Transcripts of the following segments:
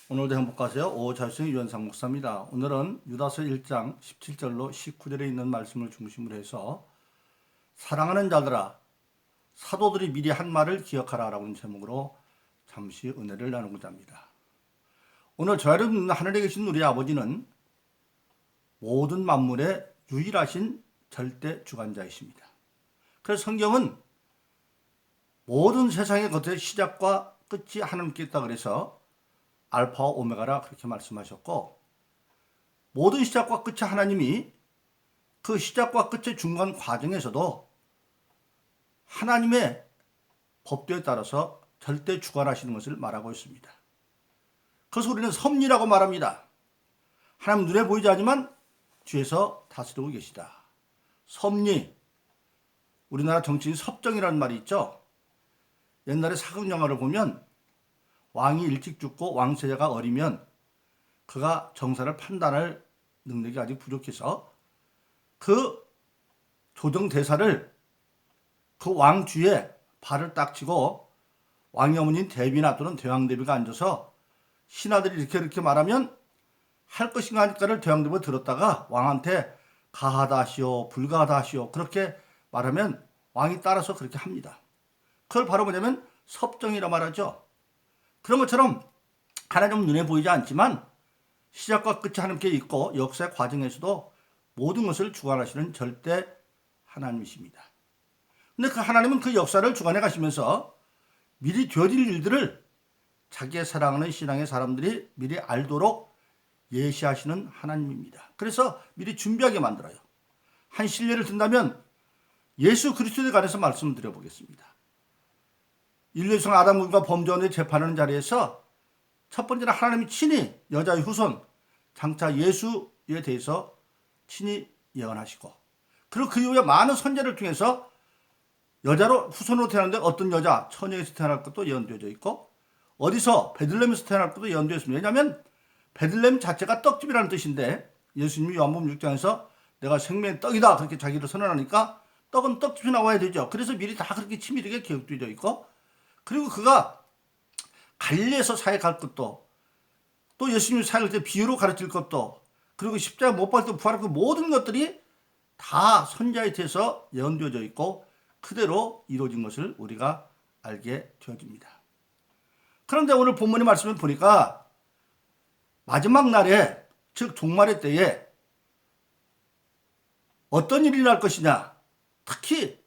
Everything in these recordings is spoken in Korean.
오늘도 행복하세요. 오자유성 유현상 목사입니다. 오늘은 유다서 1장 17절로 19절에 있는 말씀을 중심으로 해서 사랑하는 자들아 사도들이 미리 한 말을 기억하라 라는 제목으로 잠시 은혜를 나누고자 합니다. 오늘 저와 여러분 하늘에 계신 우리 아버지는 모든 만물의 유일하신 절대 주관자이십니다. 그래서 성경은 모든 세상의 것의 시작과 끝이 하나님께 있다 그래서 알파와 오메가라 그렇게 말씀하셨고, 모든 시작과 끝이 하나님이 그 시작과 끝의 중간 과정에서도 하나님의 법도에 따라서 절대 주관하시는 것을 말하고 있습니다. 그래서 우리는 섭리라고 말합니다. 하나님 눈에 보이지 않지만 뒤에서 다스리고 계시다. 섭리, 우리나라 정치인 섭정이라는 말이 있죠. 옛날에 사극 영화를 보면 왕이 일찍 죽고 왕세자가 어리면 그가 정사를 판단할 능력이 아직 부족해서 그 조정대사를 그 왕 뒤에 발을 딱 치고 왕의 어머니인 대비나 또는 대왕대비가 앉아서 신하들이 이렇게 말하면 할 것인가 하니까를 대왕대비가 들었다가 왕한테 가하다 하시오 불가하다 하시오 그렇게 말하면 왕이 따라서 그렇게 합니다. 그걸 바로 뭐냐면 섭정이라 말하죠. 그런 것처럼 하나님 눈에 보이지 않지만 시작과 끝이 하나님께 있고 역사의 과정에서도 모든 것을 주관하시는 절대 하나님이십니다. 근데 그 하나님은 그 역사를 주관해 가시면서 미리 되어질 일들을 자기의 사랑하는 신앙의 사람들이 미리 알도록 예시하시는 하나님입니다. 그래서 미리 준비하게 만들어요. 한 실례를 든다면 예수 그리스도에 관해서 말씀을 드려보겠습니다. 인류성 아담과 범죄원의 재판하는 자리에서 첫 번째는 하나님이 친히 여자의 후손 장차 예수에 대해서 친히 예언하시고, 그리고 그 이후에 많은 선지자를 통해서 여자로 후손으로 태어났는데 어떤 여자 처녀에서 태어날 것도 예언되어져 있고 어디서 베들레헴에서 태어날 것도 예언되어 있습니다. 왜냐하면 베들레헴 자체가 떡집이라는 뜻인데 예수님이 요한복음 6장에서 내가 생명의 떡이다 그렇게 자기를 선언하니까 떡은 떡집이 나와야 되죠. 그래서 미리 다 그렇게 치밀하게 기억되어 있고, 그리고 그가 갈릴리에서 사역할 것도, 또 예수님이 사역할 때 비유로 가르칠 것도, 그리고 십자가 못 박을 때 부활할 그 모든 것들이 다 선지자에 대해서 예언되어져 있고 그대로 이루어진 것을 우리가 알게 되어집니다. 그런데 오늘 본문의 말씀을 보니까 마지막 날에, 즉 종말의 때에 어떤 일이 날 것이냐, 특히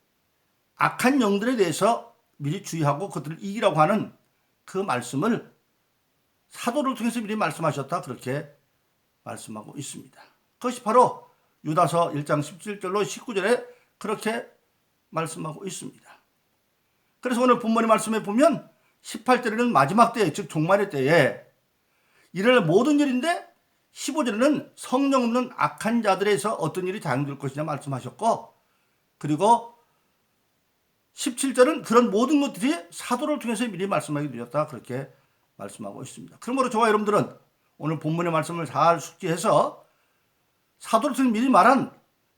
악한 영들에 대해서 미리 주의하고 그들을 이기라고 하는 그 말씀을 사도를 통해서 미리 말씀하셨다 그렇게 말씀하고 있습니다. 그것이 바로 유다서 1장 17절로 19절에 그렇게 말씀하고 있습니다. 그래서 오늘 본문의 말씀에 보면 18절에는 마지막 때에, 즉 종말의 때에 일어날 모든 일인데 15절에는 성령 없는 악한 자들에서 어떤 일이 자행될 것이냐 말씀하셨고, 그리고 17절은 그런 모든 것들이 사도를 통해서 미리 말씀하게 되었다 그렇게 말씀하고 있습니다. 그러므로 저와 여러분들은 오늘 본문의 말씀을 잘 숙지해서 사도를 통해서 미리 말한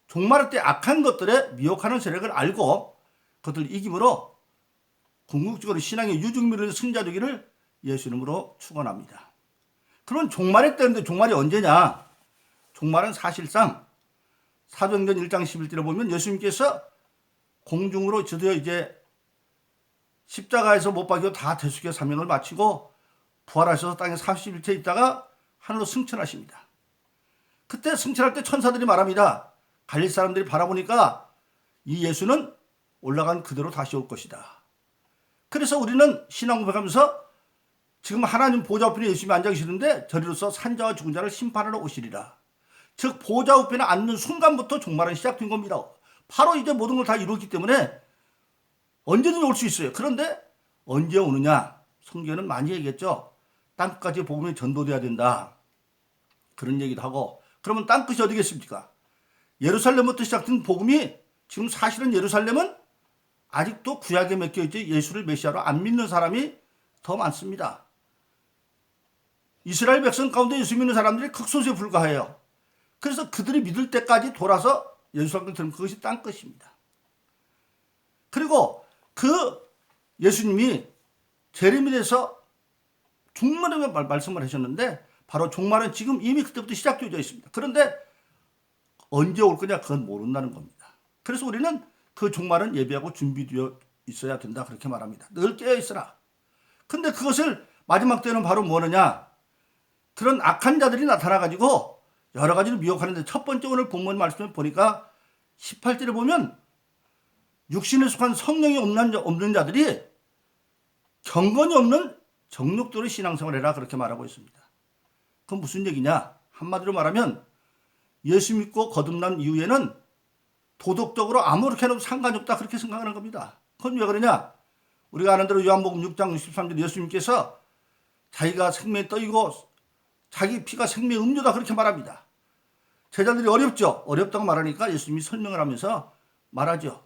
종말의 때 악한 것들에 미혹하는 세력을 알고 그것을 이김으로 궁극적으로 신앙의 유증미를 승자되기를 예수 이름으로 축원합니다. 그런 종말의 때인데 종말이 언제냐? 종말은 사실상 사도행전 1장 11절에 보면 예수님께서 공중으로 드디어 이제 십자가에서 못 박혀 다 대속의 사명을 마치고 부활하셔서 땅에 40일째 있다가 하늘로 승천하십니다. 그때 승천할 때 천사들이 말합니다. 갈릴 사람들이 바라보니까 이 예수는 올라간 그대로 다시 올 것이다. 그래서 우리는 신앙 고백하면서 지금 하나님 보좌 우편에 예수님이 앉아 계시는데 저리로서 산자와 죽은 자를 심판하러 오시리라. 즉 보좌 우편에 앉는 순간부터 종말은 시작된 겁니다. 바로 이제 모든 걸 다 이루었기 때문에 언제든지 올 수 있어요. 그런데 언제 오느냐? 성경은 많이 얘기했죠. 땅끝까지 복음이 전도돼야 된다. 그런 얘기도 하고, 그러면 땅끝이 어디겠습니까? 예루살렘부터 시작된 복음이 지금 사실은 예루살렘은 아직도 구약에 맡겨있지 예수를 메시아로 안 믿는 사람이 더 많습니다. 이스라엘 백성 가운데 예수 믿는 사람들이 극소수에 불과해요. 그래서 그들이 믿을 때까지 돌아서 예루살렘을 들으면 그것이 땅끝입니다. 그리고 그 예수님이 재림이 돼서 종말에 말씀을 하셨는데 바로 종말은 지금 이미 그때부터 시작되어 있습니다. 그런데 언제 올 거냐 그건 모른다는 겁니다. 그래서 우리는 그 종말은 예비하고 준비되어 있어야 된다 그렇게 말합니다. 늘 깨어 있어라. 근데 그것을 마지막 때는 바로 뭐느냐, 그런 악한 자들이 나타나가지고 여러 가지를 미혹하는데, 첫 번째 오늘 본문 말씀을 보니까 18절에 보면 육신에 속한 성령이 없는 자들이 경건이 없는 정욕대로 신앙생활을 해라 그렇게 말하고 있습니다. 그건 무슨 얘기냐? 한마디로 말하면 예수 믿고 거듭난 이후에는 도덕적으로 아무렇게 해도 상관이 없다 그렇게 생각하는 겁니다. 그건 왜 그러냐? 우리가 아는 대로 요한복음 6장 63절 예수님께서 자기가 생명의 떡이고 자기 피가 생명의 음료다 그렇게 말합니다. 제자들이 어렵죠. 어렵다고 말하니까 예수님이 설명을 하면서 말하죠.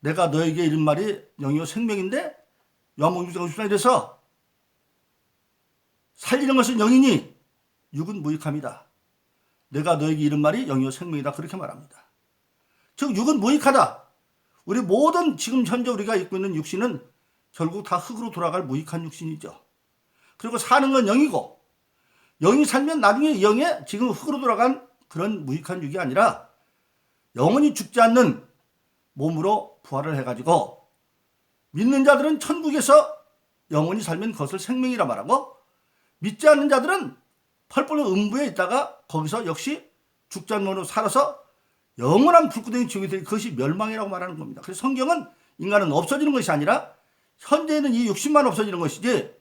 내가 너에게 이른 말이 영이요 생명인데, 요한복음 6장 63절에서 살리는 것은 영이니 육은 무익함이다. 내가 너에게 이른 말이 영이요 생명이다 그렇게 말합니다. 즉 육은 무익하다. 우리 모든 지금 현재 우리가 입고 있는 육신은 결국 다 흙으로 돌아갈 무익한 육신이죠. 그리고 사는 건 영이고, 영이 살면 나중에 영에 지금 흙으로 돌아간 그런 무익한 육이 아니라 영원히 죽지 않는 몸으로 부활을 해가지고 믿는 자들은 천국에서 영원히 살면 그것을 생명이라 말하고, 믿지 않는 자들은 펄펄 음부에 있다가 거기서 역시 죽지 않는 몸으로 살아서 영원한 불구덩이 지옥이 되는, 그것이 멸망이라고 말하는 겁니다. 그래서 성경은 인간은 없어지는 것이 아니라 현재는 이 육신만 없어지는 것이지,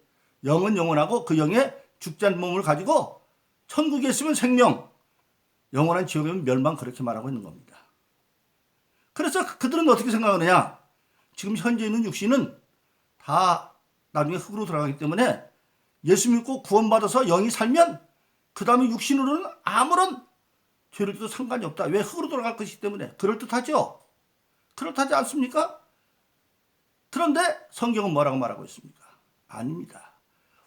영은 영원하고 그 영에 죽지 않는 몸을 가지고 천국에 있으면 생명, 영원한 지옥이면 멸망 그렇게 말하고 있는 겁니다. 그래서 그들은 어떻게 생각하느냐? 지금 현재 있는 육신은 다 나중에 흙으로 돌아가기 때문에 예수 믿고 구원받아서 영이 살면 그 다음에 육신으로는 아무런 죄를 져도 상관이 없다. 왜? 흙으로 돌아갈 것이기 때문에. 그럴듯하죠? 그렇다지 않습니까? 그런데 성경은 뭐라고 말하고 있습니까? 아닙니다.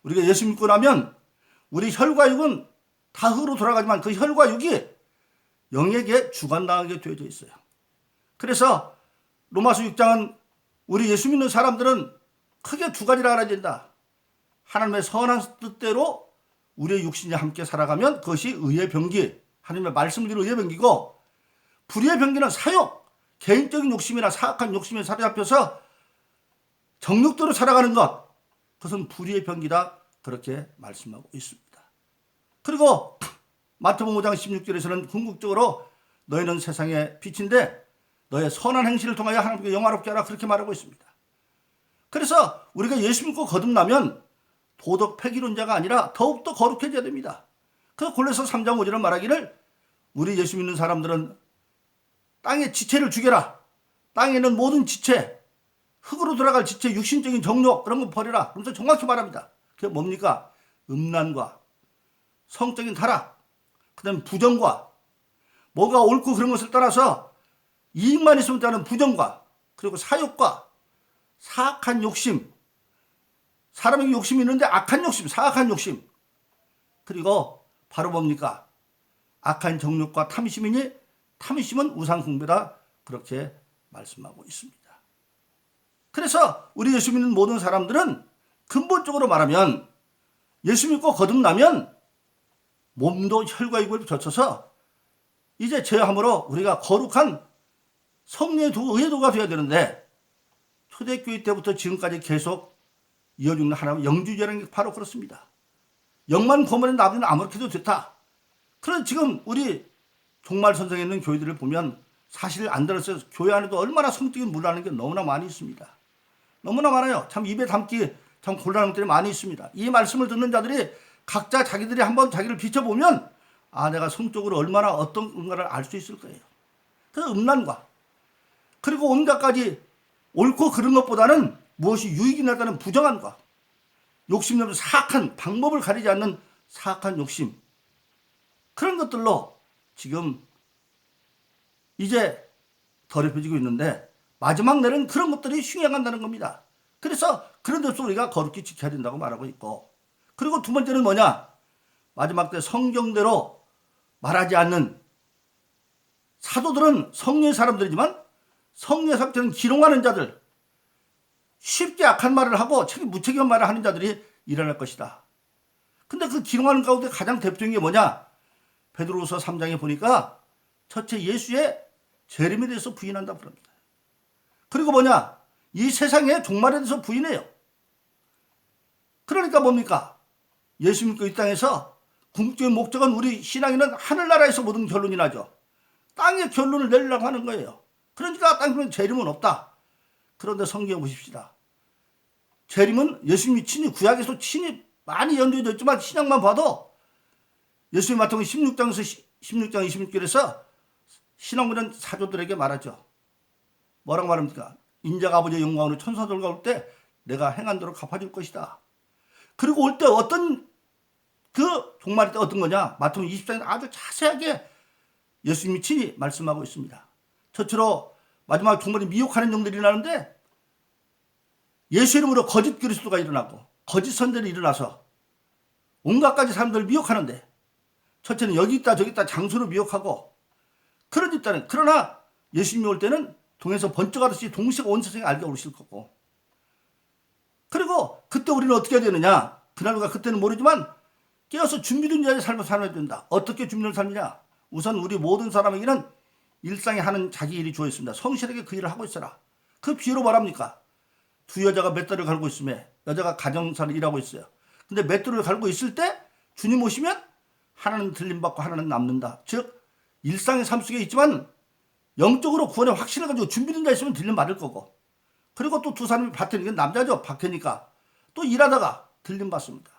우리가 예수 믿고 나면 우리 혈과 육은 다 흙으로 돌아가지만 그 혈과 육이 영에게 주관당하게 되어져 있어요. 그래서 로마서 6장은 우리 예수 믿는 사람들은 크게 두 가지를 알아야 된다. 하나님의 선한 뜻대로 우리의 육신이 함께 살아가면 그것이 의의 병기, 하나님의 말씀을 들은 의의 병기고, 불의의 병기는 사욕, 개인적인 욕심이나 사악한 욕심에 사로잡혀서 정욕대로 살아가는 것, 그것은 불의의 병기다 그렇게 말씀하고 있습니다. 그리고 마태복음 5장 16절에서는 궁극적으로 너희는 세상의 빛인데 너의 선한 행실을 통하여 하나님께 영화롭게 하라 그렇게 말하고 있습니다. 그래서 우리가 예수 믿고 거듭나면 도덕 폐기론자가 아니라 더욱더 거룩해져야 됩니다. 그래서 골로새 3장 5절은 말하기를 우리 예수 믿는 사람들은 땅의 지체를 죽여라. 땅에 있는 모든 지체, 흙으로 돌아갈 지체, 육신적인 정욕 그런 거 버려라. 그러면서 정확히 말합니다. 그게 뭡니까? 음란과 성적인 타락, 그 다음에 부정과 뭐가 옳고 그런 것을 따라서 이익만 있으면 되는 부정과, 그리고 사욕과 사악한 욕심, 사람에게 욕심이 있는데 악한 욕심, 사악한 욕심, 그리고 바로 뭡니까? 악한 정욕과 탐심이니 탐심은 우상 숭배다 그렇게 말씀하고 있습니다. 그래서 우리 예수 믿는 모든 사람들은 근본적으로 말하면 예수 믿고 거듭나면 몸도 혈과 육을 거쳐서 이제 제함으로 우리가 거룩한 성령의 의도가 되어야 되는데, 초대교회 때부터 지금까지 계속 이어주는 하나님의 영주제라는 게 바로 그렇습니다. 영만 고문에 나부는 아무렇게 해도 좋다. 그런데 지금 우리 종말 선상에 있는 교회들을 보면 사실 안 들었어요. 교회 안에도 얼마나 성적인 문화라는 게 너무나 많이 있습니다. 너무나 많아요. 참 입에 담기 참 곤란한 것들이 많이 있습니다. 이 말씀을 듣는 자들이 각자 자기들이 한번 자기를 비춰보면 아, 내가 성적으로 얼마나 어떤 건가를 알 수 있을 거예요. 그래서 음란과 그리고 온갖 가지 옳고 그른 것보다는 무엇이 유익이 나다는 부정함과 욕심내는 사악한, 방법을 가리지 않는 사악한 욕심, 그런 것들로 지금 이제 더럽혀지고 있는데 마지막 날은 그런 것들이 흉행한다는 겁니다. 그래서 그런 데서 우리가 거룩히 지켜야 된다고 말하고 있고, 그리고 두 번째는 뭐냐? 마지막 때 성경대로 말하지 않는 사도들은 성령의 사람들이지만 성령의 사람들은 기롱하는 자들, 쉽게 악한 말을 하고 무책임한 말을 하는 자들이 일어날 것이다. 근데 그 기록하는 가운데 가장 대표적인 게 뭐냐? 베드로후서 3장에 보니까 첫째 예수의 재림에 대해서 부인한다고 그럽니다. 그리고 뭐냐? 이 세상의 종말에 대해서 부인해요. 그러니까 뭡니까? 예수 믿고 이 땅에서 궁극적인 목적은 우리 신앙인은 하늘나라에서 모든 결론이 나죠. 땅의 결론을 내리려고 하는 거예요. 그러니까 땅에는 재림은 없다. 그런데 성경에 보십시다. 재림은 예수님이 친히 구약에서 친히 많이 연주되어 있지만 신약만 봐도 예수님 같은 경우 16장 26절에서 신앙문전 사도들에게 말하죠. 뭐라고 말합니까? 인자가 아버지의 영광으로 천사들과 올 때 내가 행한 대로 갚아줄 것이다. 그리고 올 때 어떤 그 종말이 때 어떤 거냐? 마태복음 20장에 아주 자세하게 예수님이 친히 말씀하고 있습니다. 첫째로 마지막 종말에 미혹하는 영들이 일어나는데 예수 이름으로 거짓 그리스도가 일어나고 거짓 선전이 일어나서 온갖 가지 사람들을 미혹하는데 첫째는 여기 있다 저기 있다 장소를 미혹하고 그런 있다는 그러나 예수님이 올 때는 동에서 번쩍하듯이 동시에 온 세상에 알게 오실 거고 그리고 그때 우리는 어떻게 해야 되느냐? 그날과 그때는 모르지만 깨어서 준비된 자의 삶을 살아야 된다. 어떻게 준비된 삶이냐? 우선 우리 모든 사람에게는 일상에 하는 자기 일이 주어 있습니다. 성실하게 그 일을 하고 있어라. 그 비유로 말합니까? 두 여자가 맷돌을 갈고 있음에 여자가 가정사를 일하고 있어요. 근데 맷돌을 갈고 있을 때 주님 오시면 하나는 들림받고 하나는 남는다. 즉 일상의 삶 속에 있지만 영적으로 구원의 확신을 가지고 준비된 자 있으면 들림받을 거고 그리고 또 두 사람이 밭에 이건 남자죠. 박해니까 또 일하다가 들림받습니다.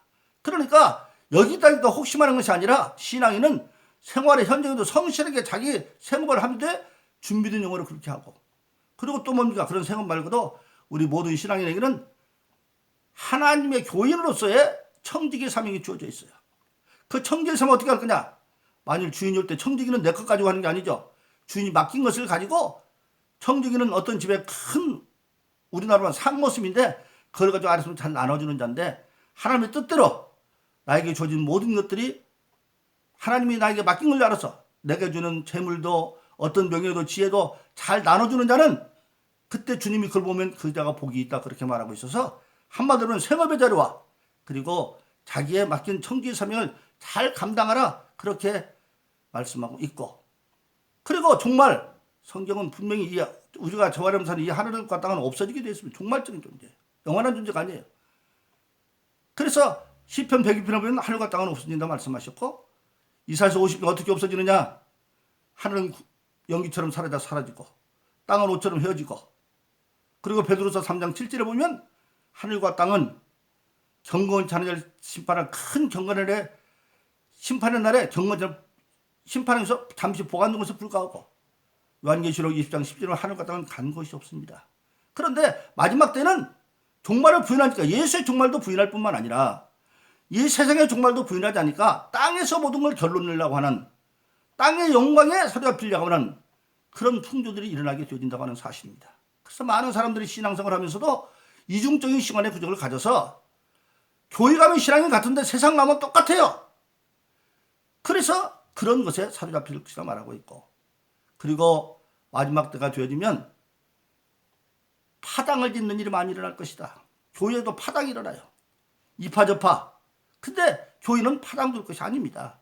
그러니까 여기 있다니까 혹시만 하는 것이 아니라 신앙인은 생활의 현장에도 성실하게 자기 생업을 하는데 준비된 영어로 그렇게 하고 그리고 또 뭡니까? 그런 생업 말고도 우리 모든 신앙인에게는 하나님의 교인으로서의 청지기 사명이 주어져 있어요. 그 청지기 사명 어떻게 할 거냐? 만일 주인이 올 때 청지기는 내 것 가지고 하는 게 아니죠. 주인이 맡긴 것을 가지고 청지기는 어떤 집에 큰 우리나라만 상모습인데 그걸 가지고 아래서 잘 나눠주는 자인데 하나님의 뜻대로 나에게 주어진 모든 것들이 하나님이 나에게 맡긴 걸 알아서 내게 주는 재물도 어떤 명예도 지혜도 잘 나눠주는 자는 그때 주님이 그걸 보면 그 자가 복이 있다 그렇게 말하고 있어서 한마디로는 생업의 자료와 그리고 자기의 맡긴 청지기 사명을 잘 감당하라 그렇게 말씀하고 있고 그리고 정말 성경은 분명히 우리가 저하려면 사는 이 하늘과 땅은 없어지게 되어 있습니다. 종말적인 존재 영원한 존재가 아니에요. 그래서 시편 102편에 보면 하늘과 땅은 없어진다 말씀하셨고 이사야서 50편 어떻게 없어지느냐? 하늘은 연기처럼 사라지고 땅은 옷처럼 헤어지고 그리고 베드로서 3장 7절에 보면 하늘과 땅은 경건치 않은 자를 심판할 큰 경건의 날에 심판의 날에 심판에서 잠시 보관된 것에 불과하고 요한계시록 20장 10절에 하늘과 땅은 간 것이 없습니다. 그런데 마지막 때는 종말을 부인하니까 예수의 종말도 부인할 뿐만 아니라 이 세상의 종말도 부인하지 않으니까 땅에서 모든 걸 결론 내려고 하는 땅의 영광에 사로잡히려고 하는 그런 풍조들이 일어나게 되어진다고 하는 사실입니다. 그래서 많은 사람들이 신앙생활을 하면서도 이중적인 시간의 부족을 가져서 교회 가면 신앙이 같은데 세상 가면 똑같아요. 그래서 그런 것에 사로잡힐 것이라 말하고 있고 그리고 마지막 때가 되어지면 파당을 짓는 일이 많이 일어날 것이다. 교회에도 파당이 일어나요. 이파저파. 근데 교회는 파당 둘 것이 아닙니다.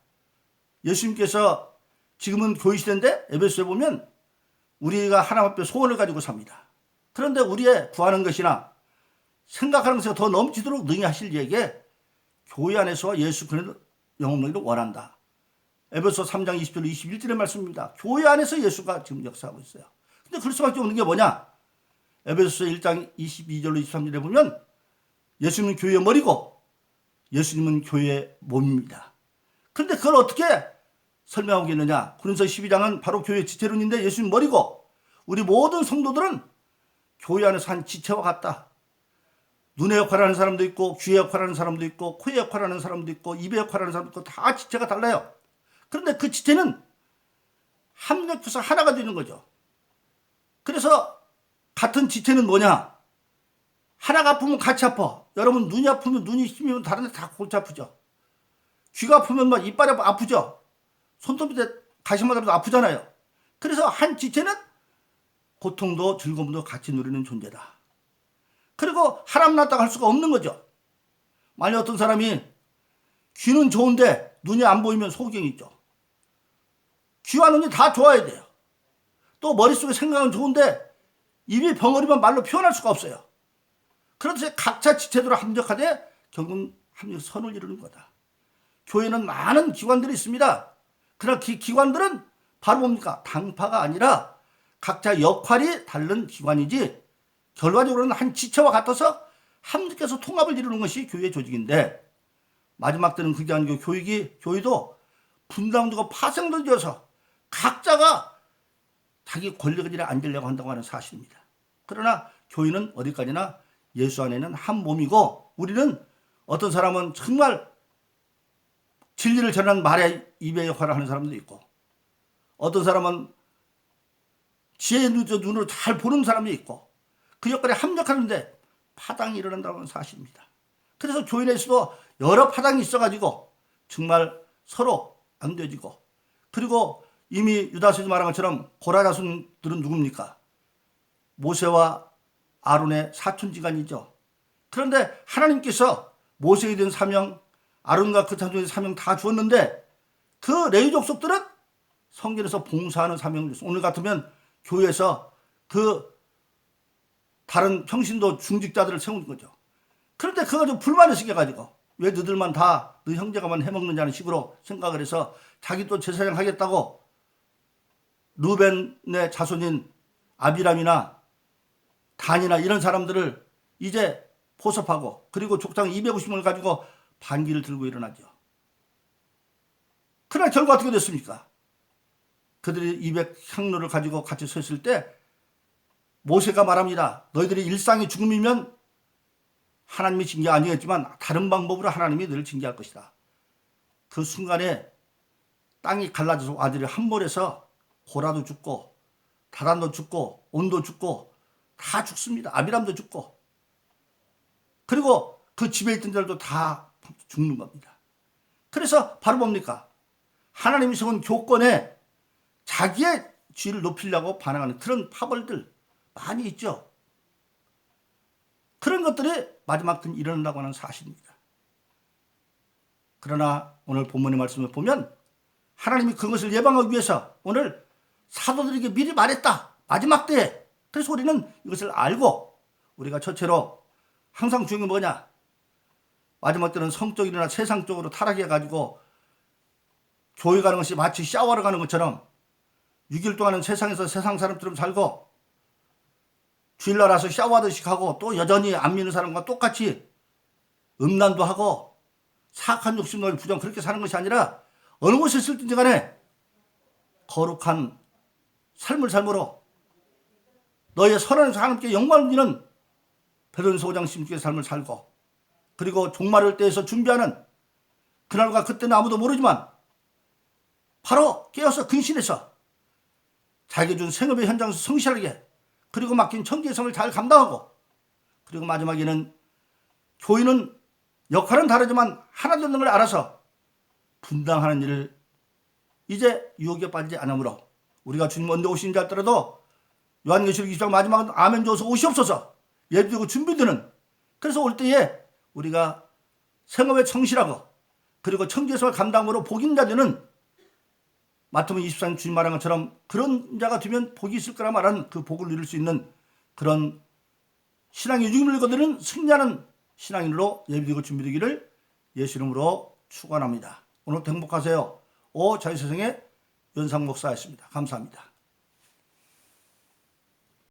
예수님께서 지금은 교회 시대인데 에베소에 보면 우리가 하나님 앞에 소원을 가지고 삽니다. 그런데 우리의 구하는 것이나 생각하는 것이 더 넘치도록 능히 하실 이에게 교회 안에서 예수 그리스도의 영업능력을 원한다. 에베소 3장 20절 21절의 말씀입니다. 교회 안에서 예수가 지금 역사하고 있어요. 근데 그럴 수밖에 없는 게 뭐냐? 에베소서 1장 22절로 23절에 보면 예수님은 교회의 머리고 예수님은 교회의 몸입니다. 그런데 그걸 어떻게 설명하고 있느냐? 고린도서 12장은 바로 교회의 지체론인데 예수님 머리고 우리 모든 성도들은 교회 안에서 한 지체와 같다. 눈의 역할을 하는 사람도 있고 귀의 역할을 하는 사람도 있고 코의 역할을 하는 사람도 있고 입의 역할을 하는 사람도 있고 다 지체가 달라요. 그런데 그 지체는 합력해서 하나가 되는 거죠. 그래서 같은 지체는 뭐냐? 하나가 아프면 같이 아파. 여러분 눈이 아프면 눈이 힘이면 다른 데 다 골치 아프죠. 귀가 아프면 막 이빨이 아프죠. 손톱 밑에 가시만 하면 아프잖아요. 그래서 한 지체는 고통도 즐거움도 같이 누리는 존재다. 그리고 하나만 났다고 할 수가 없는 거죠. 만약 어떤 사람이 귀는 좋은데 눈이 안 보이면 소경이 있죠. 귀와 눈이 다 좋아야 돼요. 또 머릿속에 생각은 좋은데 입이 벙어리면 말로 표현할 수가 없어요. 그렇듯이 각자 지체대로 합력하되 결국은 합력선을 이루는 거다. 교회는 많은 기관들이 있습니다. 그러나 기관들은 바로 뭡니까? 당파가 아니라 각자 역할이 다른 기관이지 결과적으로는 한 지체와 같아서 함께해서 통합을 이루는 것이 교회 조직인데, 마지막 때는 그게 아니고 교회도 분당되고 파생도 되어서 각자가 자기 권력을 앉으려고 한다고 하는 사실입니다. 그러나 교회는 어디까지나 예수 안에는 한 몸이고, 우리는 어떤 사람은 정말 진리를 전하는 말의 입의 역할을 하는 사람도 있고, 어떤 사람은 지혜의 눈으로 잘 보는 사람이 있고, 그 역할에 합력하는데 파당이 일어난다는 건 사실입니다. 그래서 교회 내에서도 여러 파당이 있어가지고 정말 서로 안 되지고, 그리고 이미 유다서에서 말한 것처럼 고라 자손들은 누굽니까? 모세와 아론의 사촌지간이죠. 그런데 하나님께서 모세에 대한 사명, 아론과 그 자손의 사명 다 주었는데 그 레위 족속들은 성전에서 봉사하는 사명을 줬어요. 오늘 같으면 교회에서 그 다른 평신도 중직자들을 세우는 거죠. 그런데 그거 좀 불만을 시켜가지고 왜 너희들만 다 너 형제가만 해먹느냐는 식으로 생각을 해서 자기 또 제사장 하겠다고 루벤의 자손인 아비람이나 단이나 이런 사람들을 이제 포섭하고, 그리고 족장 250명을 가지고 반기를 들고 일어나죠. 그러나 결과 어떻게 됐습니까? 그들이 200향로를 가지고 같이 서 있을 때 모세가 말합니다. 너희들이 일상의 죽음이면 하나님이 징계 아니겠지만 다른 방법으로 하나님이 너희를 징계할 것이다. 그 순간에 땅이 갈라져서 아들이 함몰해서 고라도 죽고 다단도 죽고 온도 죽고 다 죽습니다. 아비람도 죽고, 그리고 그 집에 있던 자들도 다 죽는 겁니다. 그래서 바로 뭡니까? 하나님이 세운 교권에 자기의 지위를 높이려고 반항하는 그런 파벌들 많이 있죠. 그런 것들이 마지막 때 일어난다고 하는 사실입니다. 그러나 오늘 본문의 말씀을 보면 하나님이 그것을 예방하기 위해서 오늘 사도들에게 미리 말했다. 마지막 때에. 그래서 우리는 이것을 알고 우리가 첫째로 항상 중요한 게 뭐냐? 마지막 때는 성적이나 세상적으로 타락해가지고 교회 가는 것이 마치 샤워를 가는 것처럼 6일 동안은 세상에서 세상 사람처럼 살고 주일날 와서 샤워하듯이 하고 또 여전히 안 믿는 사람과 똑같이 음란도 하고 사악한 욕심을 부정 그렇게 사는 것이 아니라 어느 곳에 있을지 간에 거룩한 삶을 삶으로 너의 선한 하나님께 영광을 드리는 베드로전서 5장 16절의 삶을 살고, 그리고 종말을 때에서 준비하는 그날과 그때는 아무도 모르지만 바로 깨어서 근신해서 자기가 준 생업의 현장에서 성실하게, 그리고 맡긴 청지의 성을 잘 감당하고, 그리고 마지막에는 교인은 역할은 다르지만 하나 되는 걸 알아서 분당하는 일을 이제 유혹에 빠지지 않으므로 우리가 주님 언제 오시는지 알더라도 요한계시록 20장 마지막은 아멘 줘서 오시옵소서 예비되고 준비되는, 그래서 올 때에 우리가 생업에 성실하고 그리고 청지의 성을 감당으로 복임자 되는 마태복음 24장 주님 말한 것처럼 그런 자가 되면 복이 있을 거라 말하는 그 복을 누릴 수 있는 그런 신앙의 유익을 거두는 승리하는 신앙인으로 예비되고 준비되기를 예수 이름으로 축원합니다. 오늘도 행복하세요. 자유세상의 연상 목사였습니다. 감사합니다.